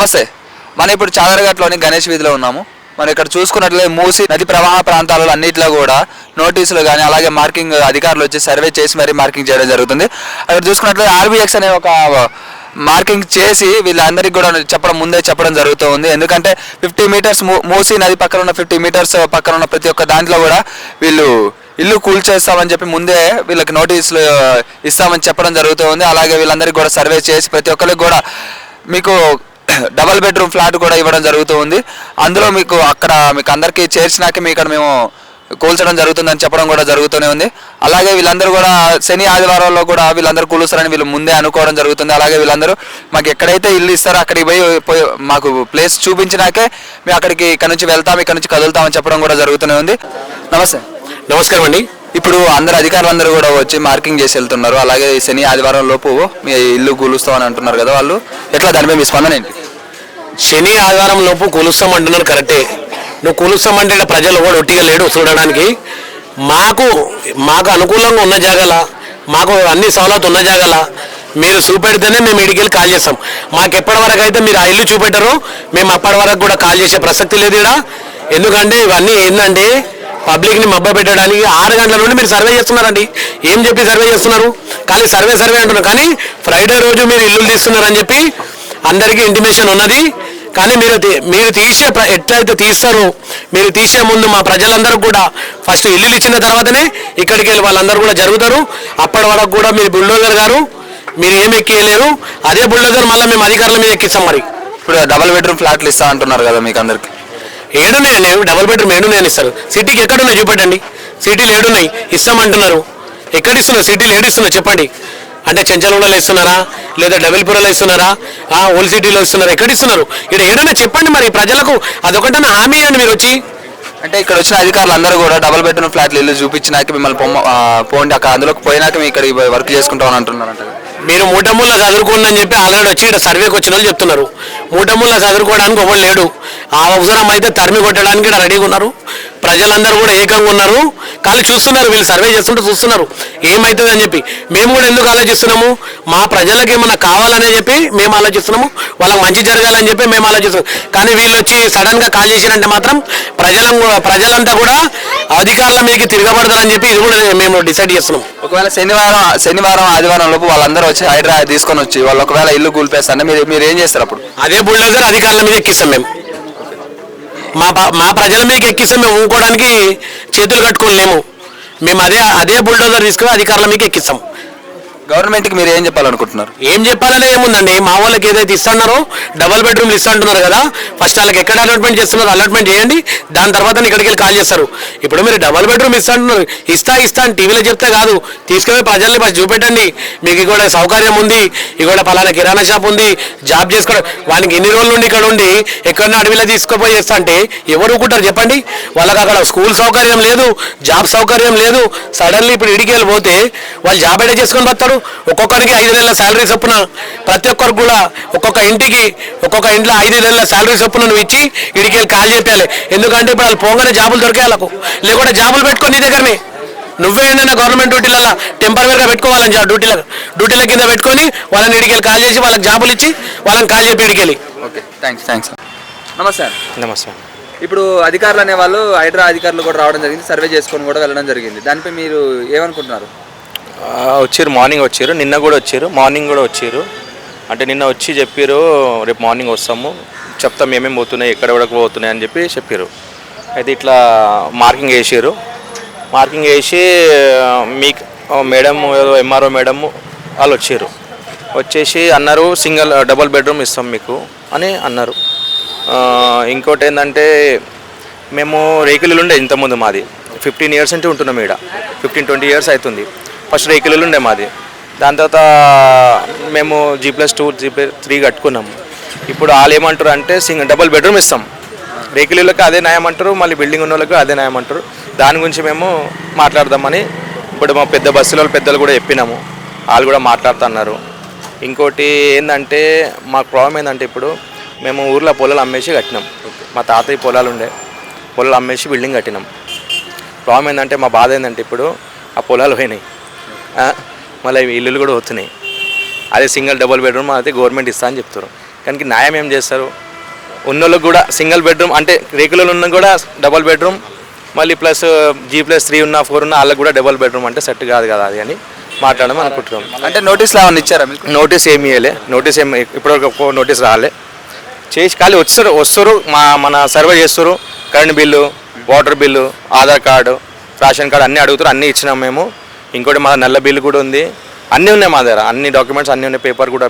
నమస్తే. మనం ఇప్పుడు చాదరఘాట్లోని గణేష్ వీధిలో ఉన్నాము. మనం ఇక్కడ చూసుకున్నట్లయితే మూసి నది ప్రవాహ ప్రాంతాలలో అన్నింటిలో కూడా నోటీసులు కానీ అలాగే మార్కింగ్ అధికారులు వచ్చి సర్వే చేసి మరీ మార్కింగ్ చేయడం జరుగుతుంది. అక్కడ చూసుకున్నట్లయితే ఆర్బిఎక్స్ అనే ఒక మార్కింగ్ చేసి వీళ్ళందరికీ కూడా ముందే చెప్పడం జరుగుతూ ఉంది. ఎందుకంటే 50 మీటర్స్ మూసి నది పక్కన ఉన్న 50 మీటర్స్ పక్కన ఉన్న ప్రతి ఒక్క దాంట్లో కూడా వీళ్ళు ఇల్లు కూల్చేస్తామని చెప్పి ముందే వీళ్ళకి నోటీసులు ఇస్తామని చెప్పడం జరుగుతూ ఉంది. అలాగే వీళ్ళందరికీ కూడా సర్వే చేసి ప్రతి ఒక్కరికి కూడా మీకు డబల్ బెడ్రూమ్ ఫ్లాట్ కూడా ఇవ్వడం జరుగుతూ ఉంది. అందులో మీకు అందరికీ చేర్చినాక ఇక్కడ మేము కూల్చడం జరుగుతుందని చెప్పడం కూడా జరుగుతూనే ఉంది. అలాగే వీళ్ళందరూ కూడా శని ఆదివారాల్లో కూడా వీళ్ళందరూ కూలుస్తారని వీళ్ళు ముందే అనుకోవడం జరుగుతుంది. అలాగే వీళ్ళందరూ మాకు ఎక్కడైతే ఇల్లు ఇస్తారో అక్కడికి పోయి మాకు ప్లేస్ చూపించినాకే మేము ఇక్కడ నుంచి వెళ్తాం, ఇక్కడ నుంచి కదులుతామని చెప్పడం కూడా జరుగుతూనే ఉంది. నమస్కారం అండి. ఇప్పుడు అధికారులందరూ కూడా వచ్చి మార్కింగ్ చేసి వెళ్తున్నారు. అలాగే శని ఆదివారం లోపు మీ ఇల్లు కూలుస్తామని అంటున్నారు కదా, వాళ్ళు ఎట్లా దానిపై మీ స్పందన ఏంటి? శని ఆదివారం లోపు కూలుస్తామంటున్నారు కరెక్టే. నువ్వు కూలుస్తామంటే ప్రజలు కూడా ఒట్టిగా లేడు చూడడానికి. మాకు అనుకూలంగా ఉన్న జాగాల, మాకు అన్ని సౌలభ్యం ఉన్న జాగాల మీరు చూపెడితేనే మేము ఇడికెళ్ళి కాల్ చేస్తాం. మాకు ఎప్పటి వరకు అయితే మీరు ఆ ఇల్లు చూపెట్టరు మేము అప్పటి వరకు కూడా కాల్ చేసే ప్రసక్తి లేదు ఇక్కడ. ఎందుకంటే ఇవన్నీ ఏంటంటే పబ్లిక్ని మబ్బ పెట్టడానికి 6 గంటల నుండి మీరు సర్వే చేస్తున్నారండి. ఏం చెప్పి సర్వే చేస్తున్నారు? ఖాళీ సర్వే అంటున్నారు. కానీ ఫ్రైడే రోజు మీరు ఇల్లు తీస్తున్నారని చెప్పి అందరికీ ఇంటిమేషన్ ఉన్నది. కానీ మీరు ఎట్లయితే తీస్తారో మీరు తీసే ముందు మా ప్రజలందరూ కూడా ఫస్ట్ ఇల్లు ఇచ్చిన తర్వాతనే ఇక్కడికి వెళ్ళి వాళ్ళందరూ కూడా జరుగుతారు. అప్పటి వరకు కూడా మీరు బుల్డోజర్ గారు మీరు ఏం ఎక్కియలేరు. అదే బుల్డోజర్ మళ్ళీ మేము అధికారుల మీద ఎక్కిస్తాం. మరి ఇప్పుడు డబల్ బెడ్రూమ్ ఫ్లాట్లు ఇస్తా అంటున్నారు కదా, మీకు అందరికి ఏడున్నాయండి డబుల్ బెడ్రూమ్ ఏడున్నాయని ఇస్తారు. సిటీకి ఎక్కడున్నాయి చూపెట్టండి. సిటీలు ఏడున్నాయి ఇస్తామంటున్నారు. ఎక్కడిస్తున్నారు? సిటీలు ఏడిస్తున్నారు చెప్పండి. అంటే చెంచలగూడలో ఇస్తున్నారా, లేదా డబల్పూర్లో ఇస్తున్నారా, ఓల్డ్ సిటీలో ఇస్తున్నారా, ఎక్కడిస్తున్నారు? ఇక్కడ ఏడన్నా చెప్పండి. మరి ప్రజలకు అదొకటన్నా హామీ అండి. మీరు వచ్చి అంటే ఇక్కడ వచ్చిన అధికారులు అందరూ కూడా డబల్ బెడ్రూమ్ ఫ్లాట్లు ఇల్లు చూపించినాక మిమ్మల్ని పోండి అక్కడ అందులోకి పోయినాక మీ ఇక్కడ వర్క్ చేసుకుంటామని అంటున్నారంట. మీరు మూటముల్లా చదువుకోండి అని చెప్పి ఆల్రెడీ వచ్చి ఇక్కడ సర్వేకి వచ్చిన వాళ్ళు చెప్తున్నారు. మూటముల్లా చదువుకోవడానికి ఒకళ్ళు లేడు. ఆ అవసరం అయితే తరిమి కొట్టడానికి ఇక్కడ రెడీగా ఉన్నారు. ప్రజలందరూ కూడా ఏకంగా ఉన్నారు. కానీ చూస్తున్నారు, వీళ్ళు సర్వే చేస్తుంటే చూస్తున్నారు ఏమవుతుంది అని చెప్పి. మేము కూడా ఎందుకు ఆలోచిస్తున్నాము? మా ప్రజలకు ఏమన్నా కావాలనే చెప్పి మేము ఆలోచిస్తున్నాము. వాళ్ళకి మంచి జరగాలని చెప్పి మేము ఆలోచిస్తున్నాం. కానీ వీళ్ళు వచ్చి సడన్గా కాల్ చేసినంటే మాత్రం ప్రజలంతా కూడా అధికారుల మీకు తిరగబడతారని చెప్పి ఇది కూడా మేము డిసైడ్ చేస్తున్నాం. ఒకవేళ శనివారం ఆదివారం లోపు వాళ్ళందరూ వచ్చి హైడ్రా తీసుకొని వచ్చి వాళ్ళు ఒకవేళ ఇల్లు కూల్పేస్తారంటే మీరు ఏం చేస్తారు? అప్పుడు అదే బుల్డోజర్ అధికారుల మీద ఎక్కిస్తాం. మేము మా ప్రజల మీద ఎక్కిస్తాం. మేము ఊరుకోవడానికి చేతులు కట్టుకోలేము. మేము అదే బుల్డోజర్ తీసుకుని అధికారుల మీద ఎక్కిస్తాం. గవర్నమెంట్కి మీరు ఏం చెప్పాలనుకుంటున్నారు? ఏం చెప్పాలనే ఏముందండి, మా వాళ్ళకి ఏదైతే ఇస్తున్నారో డబల్ బెడ్రూమ్లు ఇస్తున్నారు కదా, ఫస్ట్ వాళ్ళకి ఎక్కడ అలాట్మెంట్ చేస్తున్నారో అలాట్మెంట్ చేయండి. దాని తర్వాత ఇక్కడికి వెళ్ళి కాల్ చేస్తారు. ఇప్పుడు మీరు డబల్ బెడ్రూమ్ ఇస్తున్నారు, ఇస్తా అని టీవీలో చెప్తే కాదు, తీసుకుపోయి ప్రజల్ని ఫస్ట్ చూపెట్టండి. మీకు ఇక్కడ సౌకర్యం ఉంది, ఇక్కడ పలానా కిరాణా షాప్ ఉంది, జాబ్ చేసుకోవడం. వాళ్ళకి ఎన్ని రోజుల నుండి ఇక్కడ ఉండి ఎక్కడన్నా అడవిలో తీసుకుపోయి చేస్తా అంటే ఎవరు ఊరుకుంటారు చెప్పండి? వాళ్ళకి అక్కడ స్కూల్ సౌకర్యం లేదు, జాబ్ సౌకర్యం లేదు. సడన్లీ ఇప్పుడు ఇడికి వెళ్ళి పోతే వాళ్ళు జాబ్ ఎడ చేసుకొని వస్తాడు. ఒక్కొక్కరికి 5 నెలల శాలరీ చొప్పున ప్రతి ఒక్కరికి కూడా ఒక్కొక్క ఇంట్లో 5 నెలల శాలరీ చొప్పున నువ్వు ఇచ్చి ఇడికి వెళ్ళి కాల్ చెప్పాలి. ఎందుకంటే ఇప్పుడు వాళ్ళు పోగానే జాబులు దొరికే వాళ్ళకు, లేకుంటే జాబులు పెట్టుకొని నీ దగ్గరనే నువ్వే ఏంటన్నా గవర్నమెంట్ డ్యూటీలలో టెంపరీగా పెట్టుకోవాలని డ్యూటీల కింద పెట్టుకొని వాళ్ళని ఇడికి వెళ్ళి కాల్ చేసి వాళ్ళకి జాబులు ఇచ్చి వాళ్ళని కాల్ చెప్పి ఇడికి వెళ్ళి. Okay, thanks. నమస్తే. నమస్తే. ఇప్పుడు అధికారులు అనే వాళ్ళు హైడ్రా అధికారులు కూడా రావడం జరిగింది, సర్వే చేసుకొని కూడా వెళ్ళడం జరిగింది. దానిపై మీరు ఏమనుకుంటున్నారు? వచ్చారు, మార్నింగ్ వచ్చారు, నిన్న కూడా వచ్చారు, మార్నింగ్ కూడా వచ్చారు. అంటే నిన్న వచ్చి చెప్పారు రేపు మార్నింగ్ వస్తాము, చెప్తాం ఏమేమి పోతున్నాయి, ఎక్కడ పోతున్నాయి అని చెప్పారు. అయితే ఇట్లా మార్కింగ్ వేసారు. మార్కింగ్ వేసి మీకు మేడం ఎంఆర్ఓ మేడం వాళ్ళు వచ్చేసి అన్నారు డబల్ బెడ్రూమ్ ఇస్తాం మీకు అని అన్నారు. ఇంకోటి ఏంటంటే మేము రేకులు ఉండే ఇంతకుముందు మాది 15 years నుంచి ఉంటున్నాం ఇక్కడ. 15-20 years అవుతుంది. ఫస్ట్ రేకులు ఉండే మాది. దాని తర్వాత మేము G+2 G+3 కట్టుకున్నాము. ఇప్పుడు వాళ్ళు ఏమంటారు అంటే డబల్ బెడ్రూమ్ ఇస్తాం. రేకులకి అదే న్యాయం అంటారు, మళ్ళీ బిల్డింగ్ ఉన్న వాళ్ళకి అదే న్యాయం అంటారు. దాని గురించి మేము మాట్లాడదామని ఇప్పుడు మా పెద్ద బస్సుల పెద్దలు కూడా చెప్పినాము, వాళ్ళు కూడా మాట్లాడుతున్నారు. ఇంకోటి ఏంటంటే మాకు ప్రాబ్లం ఏంటంటే ఇప్పుడు మేము ఊర్లో పొలాలు అమ్మేసి కట్టినాం. మా తాతయ్య పొలాలు అమ్మేసి బిల్డింగ్ కట్టినాం. ప్రాబ్లం ఏంటంటే మా బాధ ఏంటంటే ఇప్పుడు ఆ పొలాలు పోయినాయి, మళ్ళీ ఇల్లులు కూడా వస్తున్నాయి. అదే సింగిల్ డబుల్ బెడ్రూమ్ అయితే గవర్నమెంట్ ఇస్తా అని చెప్తారు. కానీ న్యాయం ఏం చేస్తారు? ఉన్నోళ్ళకి కూడా సింగిల్ బెడ్రూమ్ అంటే రేకులలో ఉన్న కూడా డబల్ బెడ్రూమ్, మళ్ళీ ప్లస్ G+3 ఉన్న 4 ఉన్న వాళ్ళకి కూడా డబల్ బెడ్రూమ్ అంటే సెట్ కాదు కదా అది అని మాట్లాడడం అనుకుంటున్నాం. అంటే నోటీసులు ఏమైనా ఇచ్చారా మీకు? నోటీస్ ఏమి ఇవ్వలే, నోటీస్ ఏమి ఇప్పటివరకు నోటీస్ రాలే. చేసి ఖాళీ వస్తారు మన సర్వే చేస్తారు. Current bill, water bill, Aadhaar card, ration card అన్నీ అడుగుతారు. అన్నీ ఇచ్చినాం మేము. ఇంకోటి మా నల్ల బిల్లు కూడా ఉంది. అన్నీ ఉన్నాయి మా దగ్గర, అన్ని డాక్యుమెంట్స్ అన్నీ ఉన్నాయి. పేపర్ కూడా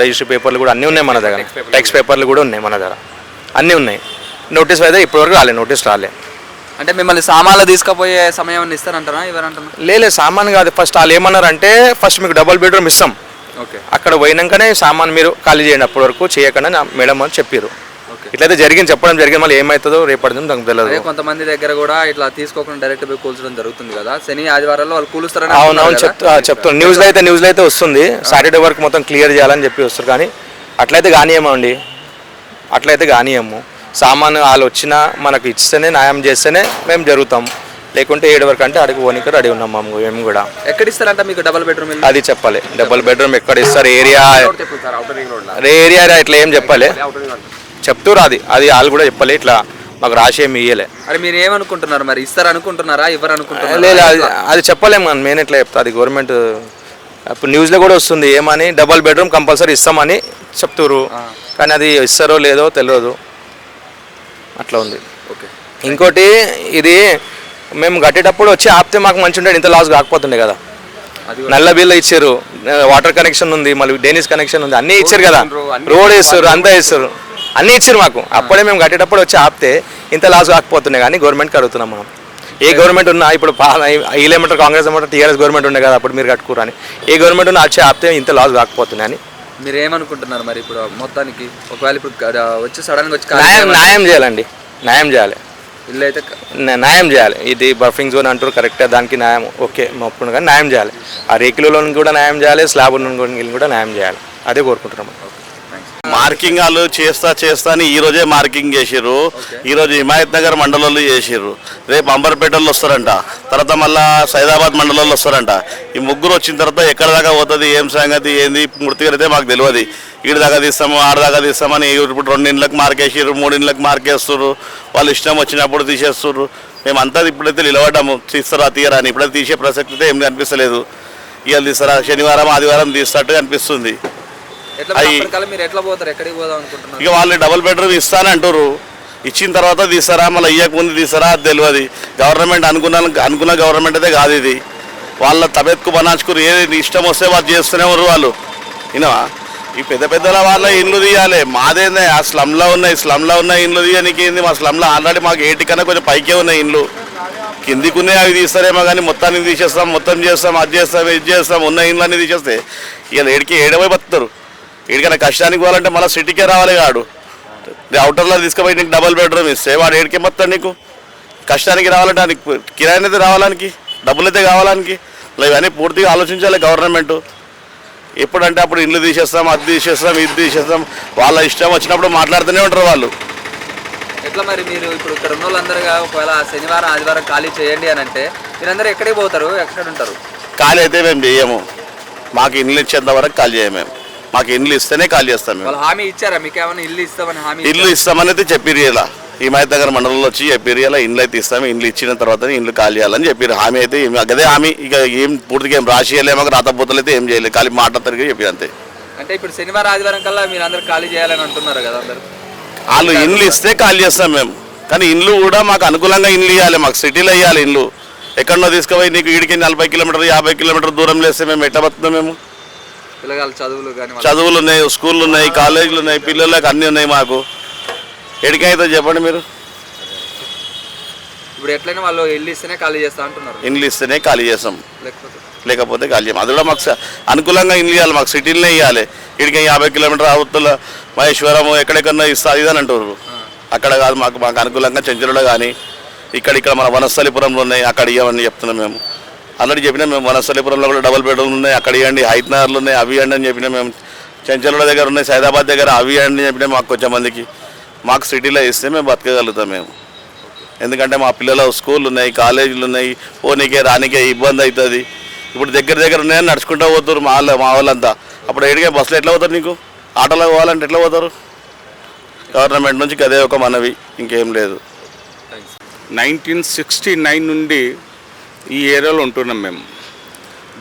రిజిస్టర్ పేపర్లు కూడా అన్నీ ఉన్నాయి మన దగ్గర. టెక్స్ట్ పేపర్లు కూడా ఉన్నాయి మన దగ్గర, అన్నీ ఉన్నాయి. నోటీస్ అయితే ఇప్పటివరకు రాలే, నోటీస్ రాలే. అంటే మిమ్మల్ని సామాన్లు తీసుకుపోయే సమయం ఇస్తారంటారా ఎవరంటారా? లేదు సామాన్ కాదు. ఫస్ట్ వాళ్ళు ఏమన్నారంటే ఫస్ట్ మీకు డబుల్ బెడ్రూమ్ ఇస్తాం, ఓకే, అక్కడ పోయినాకనే సామాన్ మీరు ఖాళీ చేయండి, అప్పటి వరకు చేయకుండా మేడం అని చెప్పారు. ఇట్లయితే చెప్పడం జరిగింది. మళ్ళీ ఏమవుతుందో రేపటి నుంచి నాకు తెలియదు. కొంతమంది దగ్గర కూడా ఇట్లా తీసుకోకుండా డైరెక్ట్ పోయి కూల్చడం జరుగుతుంది కదా, శని ఆదివారాల్లో వాళ్ళు కూలుస్తారని. అవునవును చెప్తాను. న్యూస్లో అయితే వస్తుంది సాటర్డే వరకు మొత్తం క్లియర్ చేయాలని చెప్పి వస్తారు. కానీ అట్లయితే కానియమండి, అట్లయితే కానియము. సామాను వాళ్ళు వచ్చినా మనకు ఇస్తేనే న్యాయం చేస్తేనే మేము జరుగుతాం, లేకుంటే 7 వరకు అంటే అడిగి పోనీకి రెడీ ఉన్నాం మేము కూడా. ఎక్కడ ఇస్తారంట మీకు డబల్ బెడ్రూమ్? అది చెప్పాలి. డబుల్ బెడ్రూమ్ ఎక్కడ ఇస్తారు, ఏరియా ఇట్లా ఏం చెప్పాలి, చెప్తారు. అది వాళ్ళు కూడా చెప్పలే, ఇట్లా మాకు రాసి ఏమి ఇయ్యలే. అరే మీరు ఏమనుకుంటున్నారు మరి, ఇస్తారు అనుకుంటున్నారా, ఇవ్వరు అనుకుంటున్నారా? లేదు అది చెప్పలేము మనం, నేను ఎట్లా చెప్తా. అది గవర్నమెంట్ ఇప్పుడు న్యూస్లో కూడా వస్తుంది ఏమని, డబుల్ బెడ్రూమ్ కంపల్సరీ ఇస్తామని చెప్తారు. కానీ అది ఇస్తారో లేదో తెలియదు, అట్లా ఉంది. ఓకే. ఇంకోటి ఇది మేము కట్టేటప్పుడు వచ్చి ఆపితే మాకు మంచి ఉండే, ఇంత లాస్ కాకపోతుండే కదా. నల్ల బిల్లు ఇచ్చారు, వాటర్ కనెక్షన్ ఉంది, మళ్ళీ డ్రైనేజ్ కనెక్షన్ ఉంది, అన్నీ ఇచ్చారు కదా. రోడ్ వేస్తారు, అంతా వేస్తారు, అన్నీ ఇచ్చారు మాకు. అప్పుడే మేము కట్టేటప్పుడు వచ్చి ఆపితే ఇంత లాస్ కాకపోతుండే. కానీ గవర్నమెంట్కి అడుగుతున్నాం మనం, ఏ గవర్నమెంట్ ఉన్నా ఇప్పుడు వీళ్ళేమంటారు, కాంగ్రెస్ ఏమంటారు, TRS గవర్నమెంట్ ఉండే కదా అప్పుడు మీరు కట్టుకోరు అని. ఏ గవర్నమెంట్ ఉన్నా వచ్చి ఆపితే ఇంత లాస్ కాకపోతున్నాయి అని. మీరు ఏమనుకుంటున్నారు మరి ఇప్పుడు మొత్తానికి? ఒకవేళ ఇప్పుడు వచ్చి సడన్గా వచ్చి న్యాయం చేయాలండి, న్యాయం చేయాలి, ఇల్లు అయితే న్యాయం చేయాలి. ఇది బఫరింగ్ జోన్ అంటారు కరెక్టే, దానికి న్యాయం ఓకే మొప్పుడు, కానీ న్యాయం చేయాలి. ఆ రేకులలో కూడా న్యాయం చేయాలి, స్లాబ్ ఉన్న కూడా న్యాయం చేయాలి, అదే కోరుకుంటున్నాం. మార్కింగ్ వాళ్ళు చేస్తా అని ఈ రోజే మార్కింగ్ చేసిర్రు. ఈ రోజు హిమాయత్ నగర్ మండలంలో చేసిర్రు, రేపు అంబర్పేటలో వస్తారంట, తర్వాత మళ్ళా సైదాబాద్ మండలంలో వస్తారంట. ఈ ముగ్గురు వచ్చిన తర్వాత ఎక్కడ దాకా పోతుంది, ఏం సంగతి ఏంది పూర్తిగా అయితే మాకు తెలియదు. ఈడు దాకా తీస్తాము, ఆడ దాకా తీస్తామని ఇప్పుడు 2 ఇండ్లకు మార్కేసారు, 3 ఇండ్లకు మార్కేస్తారు. వాళ్ళు ఇష్టం వచ్చినప్పుడు తీసేస్తారు. మేమంతా ఇప్పుడైతే నిలబడ్డాము, తీస్తారా తీయరా అని. ఇప్పుడైతే తీసే ప్రసక్తి అయితే ఏం అనిపిస్తలేదు. ఇవాళ తీస్తారా, శనివారం ఆదివారం తీసినట్టుగా అనిపిస్తుంది. ఇక వాళ్ళు డబుల్ బెడ్రూమ్ ఇస్తానని అంటారు, ఇచ్చిన తర్వాత తీస్తారా మళ్ళీ ఇవ్వకముందు తీస్తారా అది తెలియదు. గవర్నమెంట్ అనుకున్న గవర్నమెంట్ అయితే కాదు ఇది. వాళ్ళ తబెత్కు బనాచుకురు, ఏది ఇష్టం వస్తే వాళ్ళు చేస్తూనే ఉన్నారు వాళ్ళు. వినవా, ఈ పెద్దల వాళ్ళ ఇండ్లు తీయాలి, మాదేందే ఆ స్లమ్లో ఉన్న ఇండ్లు తీయనికి ఏంది. మా స్లమ్లో ఆల్రెడీ మాకు 8 కన్నా కొంచెం పైకే ఉన్నాయి ఇండ్లు, కిందికి ఉన్నాయి అవి తీస్తారేమో కానీ మొత్తాన్ని తీసేస్తాం, మొత్తం చేస్తాం, అది చేస్తాం, ఇది చేస్తాం. ఉన్న ఇండ్లన్నీ తీసేస్తే ఇవాళ ఏడవై బతుకుతారు. ఏడికైనా కష్టానికి పోవాలంటే మళ్ళీ సిటీకే రావాలి కాడు. అవుటర్లో తీసుకుపోయి నీకు డబుల్ బెడ్రూమ్ ఇస్తే వాడు ఏడికే మొత్తం నీకు కష్టానికి రావాలంటే అది కిరాయి అయితే రావడానికి, డబ్బులు అయితే కావాలానికి. ఇవన్నీ పూర్తిగా ఆలోచించాలి గవర్నమెంట్. ఎప్పుడంటే అప్పుడు ఇల్లు తీసేస్తాం, అది తీసేస్తాం, ఇది తీసేస్తాం, వాళ్ళ ఇష్టం వచ్చినప్పుడు మాట్లాడుతూనే ఉంటారు వాళ్ళు. ఎట్లా మరి మీరు ఇప్పుడు ఇక్కడ ఉన్న వాళ్ళందరూ ఒకవేళ శనివారం ఆదివారం ఖాళీ చేయండి అని అంటే మీరందరూ ఎక్కడికి పోతారు, ఎక్కడ ఉంటారు? ఖాళీ అయితే మేము చేయము, మాకు ఇండ్లు ఇచ్చేంత వరకు ఖాళీ చేయము. మేము మాకు ఇండ్లు ఇస్తేనే ఖాళీ చేస్తాం. మేము హామీ ఇచ్చారా మీకు ఏమైనా ఇల్లు ఇస్తామని? ఇల్లు ఇస్తామని అయితే చెప్పిరు. ఇలా హిమాయత్ నగర్ మండలంలో వచ్చి చెప్పిరు, ఇలా ఇండ్లు అయితే ఇస్తాము, ఇండ్లు ఇచ్చిన తర్వాత ఇండ్లు ఖాళీ చేయాలని చెప్పారు. హామీ అయితే అదే హామీ. ఇక ఏం పూర్తిగా ఏం రాసి చేయలేము, రాతపోతలు అయితే ఏం చేయలేదు, ఖాళీ మాట తరిగి చెప్పారు అంతే. అంటే ఇప్పుడు శనివారం ఆదివారం కల్లా మీరు అందరూ ఖాళీ చేయాలని అంటున్నారు కదా అందరు. వాళ్ళు ఇండ్లు ఇస్తే ఖాళీ చేస్తాం మేము, కానీ ఇండ్లు కూడా మాకు అనుకూలంగా ఇండ్లు ఇవ్వాలి, మాకు సిటీలో ఇవ్వాలి ఇండ్లు. ఎక్కడో తీసుకుపోయి నీకు వీడికి 40 కిలోమీటర్ 50 కిలోమీటర్ దూరం లేస్తే మేము ఎట్లా బతున్నాం? మేము పిల్లగాళ్ళు చదువులు ఉన్నాయి, స్కూళ్ళు ఉన్నాయి, కాలేజీలు ఉన్నాయి, పిల్లలకు అన్నీ ఉన్నాయి. మాకు ఎడికైతే చెప్పండి మీరు. ఇప్పుడు ఎట్లయినా వాళ్ళు ఇల్లు ఇస్తేనే ఖాళీ చేస్తా అంటున్నారు. ఇండ్లు ఇస్తేనే ఖాళీ చేస్తాం, లేకపోతే ఖాళీ చేయం. అది కూడా మాకు అనుకూలంగా ఇండ్లు ఇవ్వాలి, మాకు సిటీలనే ఇవ్వాలి. ఇడికి 50 కిలోమీటర్ అవతల మహేశ్వరం ఎక్కడెక్కడన్నా ఇస్తా ఇదని అంటారు. అక్కడ కాదు, మాకు అనుకూలంగా చెంచలులో కానీ ఇక్కడ మన వనస్థలిపురంలో ఉన్నాయి, అక్కడ ఇవ్వమని చెప్తున్నాం. మేము ఆల్రెడీ చెప్పినా, మేము వనస్థలిపురంలో కూడా డబుల్ బెడ్రూమ్ ఉన్నాయి, అక్కడ ఇవ్వండి. హైత్నగర్లు ఉన్నాయి, అవి ఇవ్వండి అని చెప్పినా. మేము చెంచలుల దగ్గర ఉన్నాయి, సైదాబాద్ దగ్గర అవి ఇవ్వండి అని చెప్పినా. మాకు కొంచెం మందికి మాకు సిటీలో ఇస్తే మేము బతకగలుగుతాం మేము. ఎందుకంటే మా పిల్లల స్కూళ్ళు ఉన్నాయి, కాలేజీలు ఉన్నాయి, పోనీకే రానికే ఇబ్బంది అవుతుంది. ఇప్పుడు దగ్గర ఉన్నాయని నడుచుకుంటూ పోతారు మా వాళ్ళంతా. అప్పుడు ఎడికే బస్సులు ఎట్లా పోతారు నీకు? ఆటోలో పోవాలంటే ఎట్లా పోతారు? గవర్నమెంట్ నుంచి అదే ఒక మనవి, ఇంకేం లేదు. 1969 నుండి ఈ ఏరియాలో ఉంటున్నాం మేము.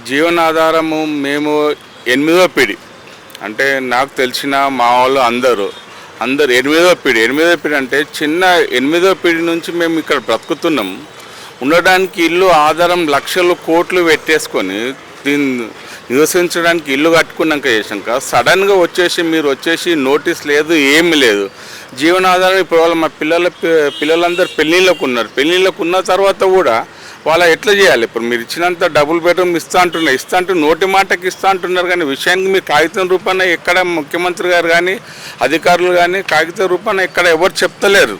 జీవనాధారము మేము 8వ పీడి, అంటే నాకు తెలిసిన మా వాళ్ళు అందరూ 8వ పీడి అంటే చిన్న 8వ పీడి నుంచి మేము ఇక్కడ బ్రతుకుతున్నాం. ఉండడానికి ఇల్లు ఆధారం లక్షలు కోట్లు పెట్టేసుకొని దీన్ని నివసించడానికి ఇల్లు కట్టుకున్నాక చేసాక సడన్గా మీరు వచ్చేసి నోటీస్ లేదు, ఏమి లేదు. జీవనాధారం ఇప్పుడు వాళ్ళ మా పిల్లలందరూ పెళ్ళిళ్ళకు ఉన్నారు. పెళ్ళిళ్ళకు ఉన్న తర్వాత కూడా వాళ్ళ ఎట్లా చేయాలి? ఇప్పుడు మీరు ఇచ్చినంత డబుల్ బెడ్రూమ్ ఇస్తా అంటూ నోటి మాటకి ఇస్తా అంటున్నారు, కానీ విషయానికి మీరు కాగితం రూపాన ఎక్కడ ముఖ్యమంత్రి గారు కానీ అధికారులు కానీ కాగితం రూపాన ఎక్కడ ఎవరు చెప్తలేరు.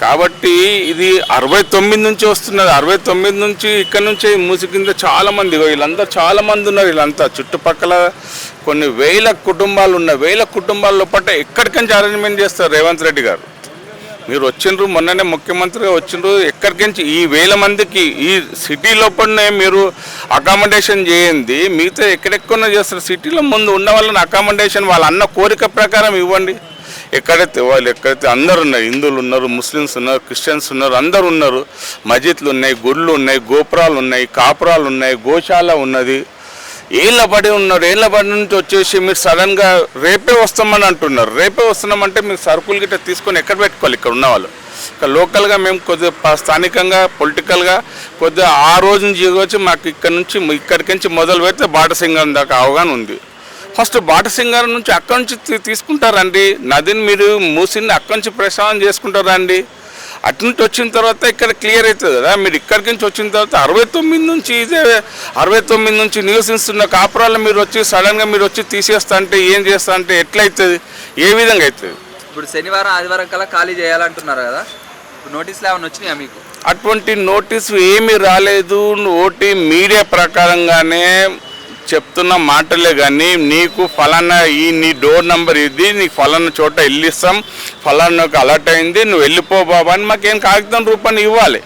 కాబట్టి ఇది 69 నుంచి వస్తున్నది. 69 నుంచి ఇక్కడ నుంచే మూసి కింద చాలామంది ఉన్నారు. వీళ్ళంతా చుట్టుపక్కల కొన్ని వేల కుటుంబాలు ఉన్నాయి. వేల కుటుంబాల లోపల ఎక్కడికంచి అరేంజ్మెంట్ చేస్తారు రేవంత్ రెడ్డి గారు. మీరు వచ్చిండ్రు, మొన్ననే ముఖ్యమంత్రిగా వచ్చిండ్రు, ఎక్కడికించి ఈ వేల మందికి ఈ సిటీ లోపలనే మీరు అకామిడేషన్ చేయండి. మిగతా ఎక్కడెక్కడ చేస్తారు? సిటీలో ముందు ఉన్న వాళ్ళని అకామిడేషన్ వాళ్ళ అన్న కోరిక ప్రకారం ఇవ్వండి. ఎక్కడైతే అందరు ఉన్నారు, హిందువులు ఉన్నారు, ముస్లిమ్స్ ఉన్నారు, క్రిస్టియన్స్ ఉన్నారు, అందరు ఉన్నారు. మస్జిద్లు ఉన్నాయి, గుళ్ళు ఉన్నాయి, గోపురాలు ఉన్నాయి, కాపురాలు ఉన్నాయి, గోశాల ఉన్నది. ఏళ్ళ పడి నుంచి వచ్చేసి మీరు సడన్గా రేపే వస్తామని అంటున్నారు. రేపే వస్తున్నామంటే మీరు సరుకులు గిట్ట తీసుకొని ఎక్కడ పెట్టుకోవాలి? ఇక్కడ ఉన్నవాళ్ళు ఇక్కడ లోకల్గా మేము కొద్దిగా స్థానికంగా పొలిటికల్గా కొద్దిగా ఆ రోజు నుంచి వచ్చి మాకు ఇక్కడికి నుంచి మొదలు పెడితే బాటసింగం దాకా అవగాహన ఉంది. ఫస్ట్ బాటసింగారం నుంచి అక్కడి నుంచి తీసుకుంటారండి. నదిని మీరు మూసిని అక్కడి నుంచి ప్రసారం చేసుకుంటారండి. అటు నుంచి వచ్చిన తర్వాత ఇక్కడ క్లియర్ అవుతుంది కదా. మీరు ఇక్కడికి నుంచి వచ్చిన తర్వాత 69 నుంచి నివసిస్తున్న కాపురాలు మీరు వచ్చి సడన్గా మీరు వచ్చి తీసేస్తా అంటే ఏం చేస్తా అంటే ఎట్లయితుంది? ఏ విధంగా అవుతుంది? ఇప్పుడు శనివారం ఆదివారం కల్లా ఖాళీ చేయాలంటున్నారు కదా, ఇప్పుడు నోటీసులు ఏమైనా వచ్చినాయా మీకు? అటువంటి నోటీసు ఏమీ రాలేదు. ఓటీ మీడియా ప్రకారంగానే చెప్తున్న మాటలే కానీ నీకు ఫలానా నీ డోర్ నెంబర్ ఇది, నీకు ఫలానా చోట ఇల్లు ఇస్తాం, ఫలానాకు అలర్ట్ అయింది, నువ్వు వెళ్ళిపో బాబా అని మాకేం కాగితం రూపాన్ని ఇవ్వాలి.